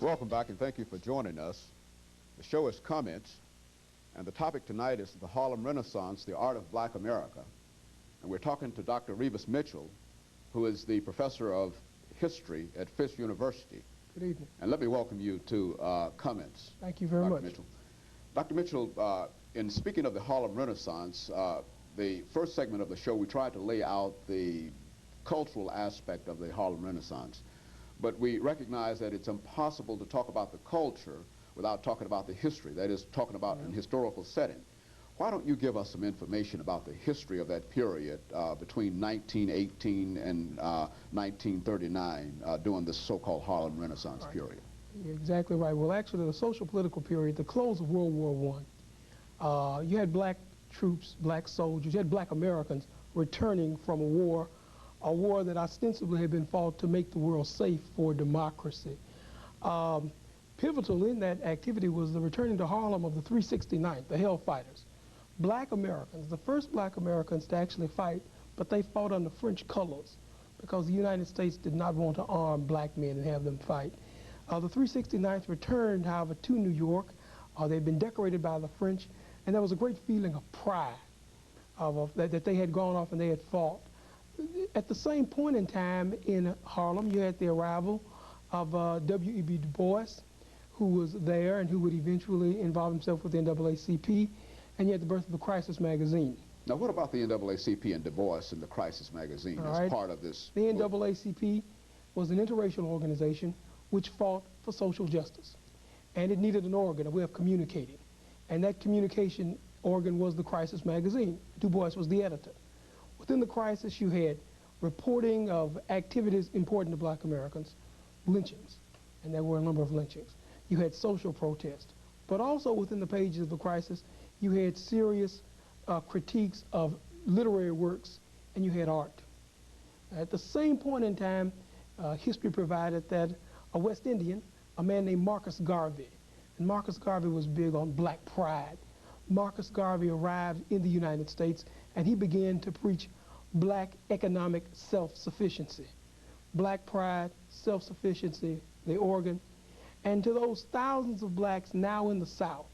Welcome back, and thank you for joining us. The show is Comments, and the topic tonight is the Harlem Renaissance, the art of Black America. And we're talking to Dr. RMitchell, who is the professor of history at Fisk University. Good evening. And let me welcome you to Comments. Thank you very much. Mitchell. Dr. Mitchell, in speaking of the Harlem Renaissance, the first segment of the show, we tried to lay out the cultural aspect of the Harlem Renaissance. But we recognize that it's impossible to talk about the culture without talking about the history, that is, talking about an historical setting. Why don't you give us some information about the history of that period between 1918 and 1939 during this so-called Harlem Renaissance period? You're exactly right. Well, actually, the social political period, the close of World War I, you had black troops, black soldiers, you had black Americans returning from a war that ostensibly had been fought to make the world safe for democracy. Pivotal in that activity was the returning to Harlem of the 369th, the Hellfighters. Black Americans, the first black Americans to actually fight, but they fought under French colors because the United States did not want to arm black men and have them fight. The 369th returned, however, to New York. They'd been decorated by the French, and there was a great feeling of pride that they had gone off and they had fought. At the same point in time in Harlem, you had the arrival of W.E.B. Du Bois, who was there and who would eventually involve himself with the NAACP, and you had the birth of the Crisis magazine. Now, what about the NAACP and Du Bois and the Crisis magazine as part of this? The NAACP was an interracial organization which fought for social justice, and it needed an organ, a way of communicating, and that communication organ was the Crisis magazine. Du Bois was the editor. Within the Crisis, you had reporting of activities important to black Americans, lynchings, and there were a number of lynchings. You had social protest, but also within the pages of the Crisis, you had serious critiques of literary works, and you had art. At the same point in time, history provided that a West Indian, a man named Marcus Garvey, and Marcus Garvey was big on black pride. Marcus Garvey arrived in the United States, and he began to preach black economic self-sufficiency. Black pride, self-sufficiency, the organ. And to those thousands of blacks now in the South,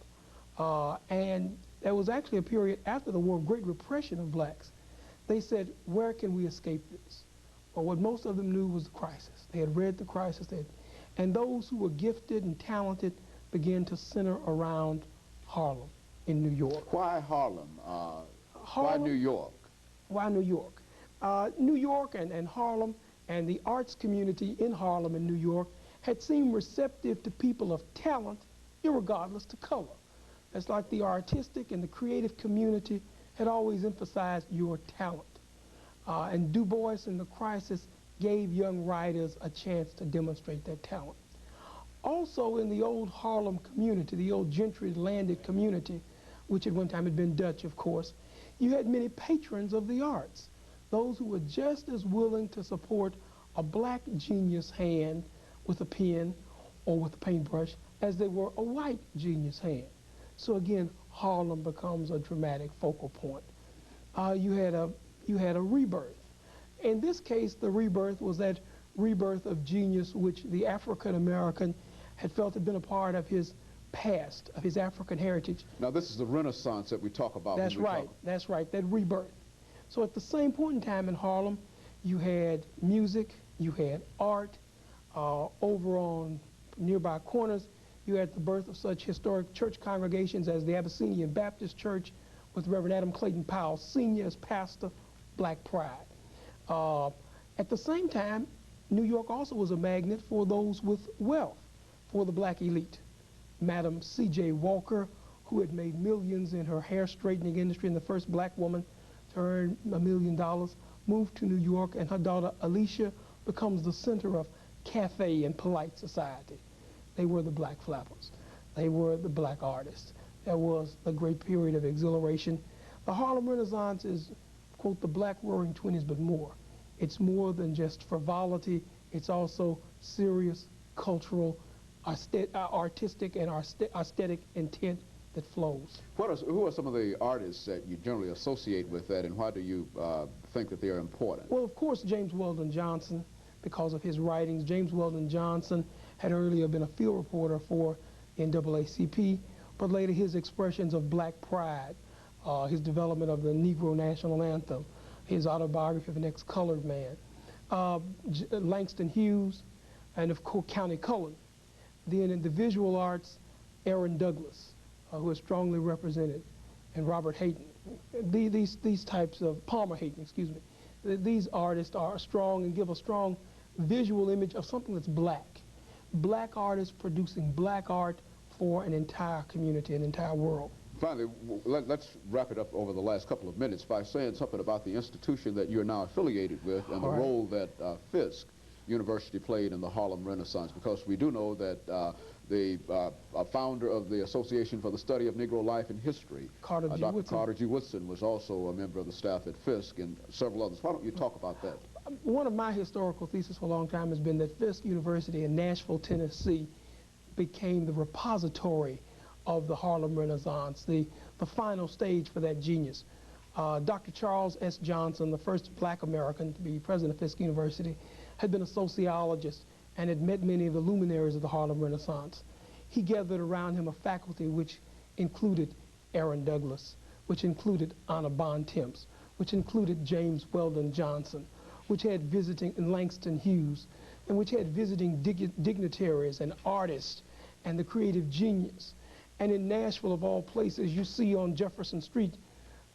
and there was actually a period after the war of great repression of blacks, they said, where can we escape this? Well, what most of them knew was the Crisis. They had read the Crisis, and those who were gifted and talented began to center around Harlem in New York. Why Harlem? Why New York? Why New York? New York and Harlem and the arts community in Harlem and New York had seemed receptive to people of talent, irregardless to color. It's like the artistic and the creative community had always emphasized your talent. And Du Bois and the Crisis gave young writers a chance to demonstrate their talent. Also in the old Harlem community, the old gentry landed community, which at one time had been Dutch, of course, you had many patrons of the arts, those who were just as willing to support a black genius hand with a pen or with a paintbrush as they were a white genius hand. So again, Harlem becomes a dramatic focal point. You had a rebirth. In this case, the rebirth was that rebirth of genius which the African American had felt had been a part of his past, of his African heritage. Now, this is the Renaissance that we talk about. That's right, that's right, that rebirth. So at the same point in time in Harlem, you had music, you had art. Over on nearby corners, you had the birth of such historic church congregations as the Abyssinian Baptist Church with Reverend Adam Clayton Powell, Sr. as pastor, black pride. At the same time, New York also was a magnet for those with wealth, for the black elite. Madam C.J. Walker, who had made millions in her hair straightening industry and the first black woman to earn $1 million, moved to New York, and her daughter Alicia becomes the center of cafe and polite society. They were the black flappers. They were the black artists. There was a great period of exhilaration. The Harlem Renaissance is, quote, the black roaring 20s, but more. It's more than just frivolity. It's also serious, cultural, artistic, and aesthetic intent that flows. Who are some of the artists that you generally associate with that, and why do you think that they are important? Well, of course, James Weldon Johnson, because of his writings. James Weldon Johnson had earlier been a field reporter for NAACP, but later his expressions of black pride, his development of the Negro National Anthem, his autobiography of an ex-colored man, Langston Hughes, and of course County Cullen. Then in the visual arts, Aaron Douglas, who is strongly represented, and Robert Hayden. These types of, Palmer Hayden, excuse me. These artists are strong and give a strong visual image of something that's black. Black artists producing black art for an entire community, an entire world. Finally, let's wrap it up over the last couple of minutes by saying something about the institution that you're now affiliated with and the role that Fisk University played in the Harlem Renaissance, because we do know that the founder of the Association for the Study of Negro Life and History, Dr. Carter G. Woodson, was also a member of the staff at Fisk, and several others. Why don't you talk about that? One of my historical theses for a long time has been that Fisk University in Nashville, Tennessee became the repository of the Harlem Renaissance, the final stage for that genius. Dr. Charles S. Johnson, the first black American to be president of Fisk University, had been a sociologist and had met many of the luminaries of the Harlem Renaissance. He gathered around him a faculty which included Aaron Douglas, which included Anna Bontemps, which included James Weldon Johnson, which had visiting Langston Hughes, and which had visiting dignitaries and artists and the creative genius. And in Nashville, of all places, you see on Jefferson Street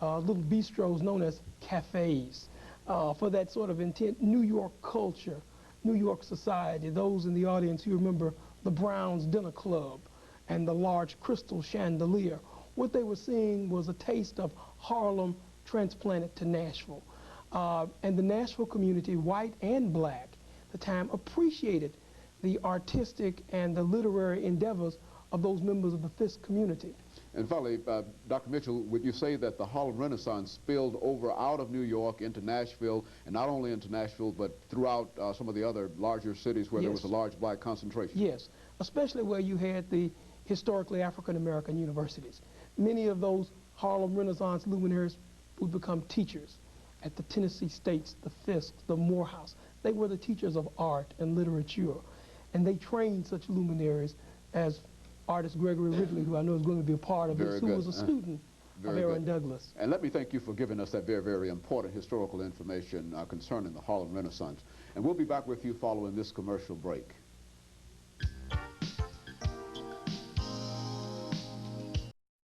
little bistros known as cafes for that sort of intent. New York culture, New York society. Those in the audience who remember the Brown's Dinner Club and the large crystal chandelier. What they were seeing was a taste of Harlem transplanted to Nashville. And the Nashville community, white and black, at the time appreciated the artistic and the literary endeavors of those members of the Fisk community. And finally, Dr. Mitchell, would you say that the Harlem Renaissance spilled over out of New York into Nashville, and not only into Nashville, but throughout some of the other larger cities where there was a large black concentration? Yes, especially where you had the historically African-American universities. Many of those Harlem Renaissance luminaries would become teachers at the Tennessee States, the Fisk, the Morehouse. They were the teachers of art and literature, and they trained such luminaries as artist Gregory Ridley, who I know is going to be a part of this, who was a student of Aaron Douglas. And let me thank you for giving us that very, very important historical information concerning the Harlem Renaissance. And we'll be back with you following this commercial break.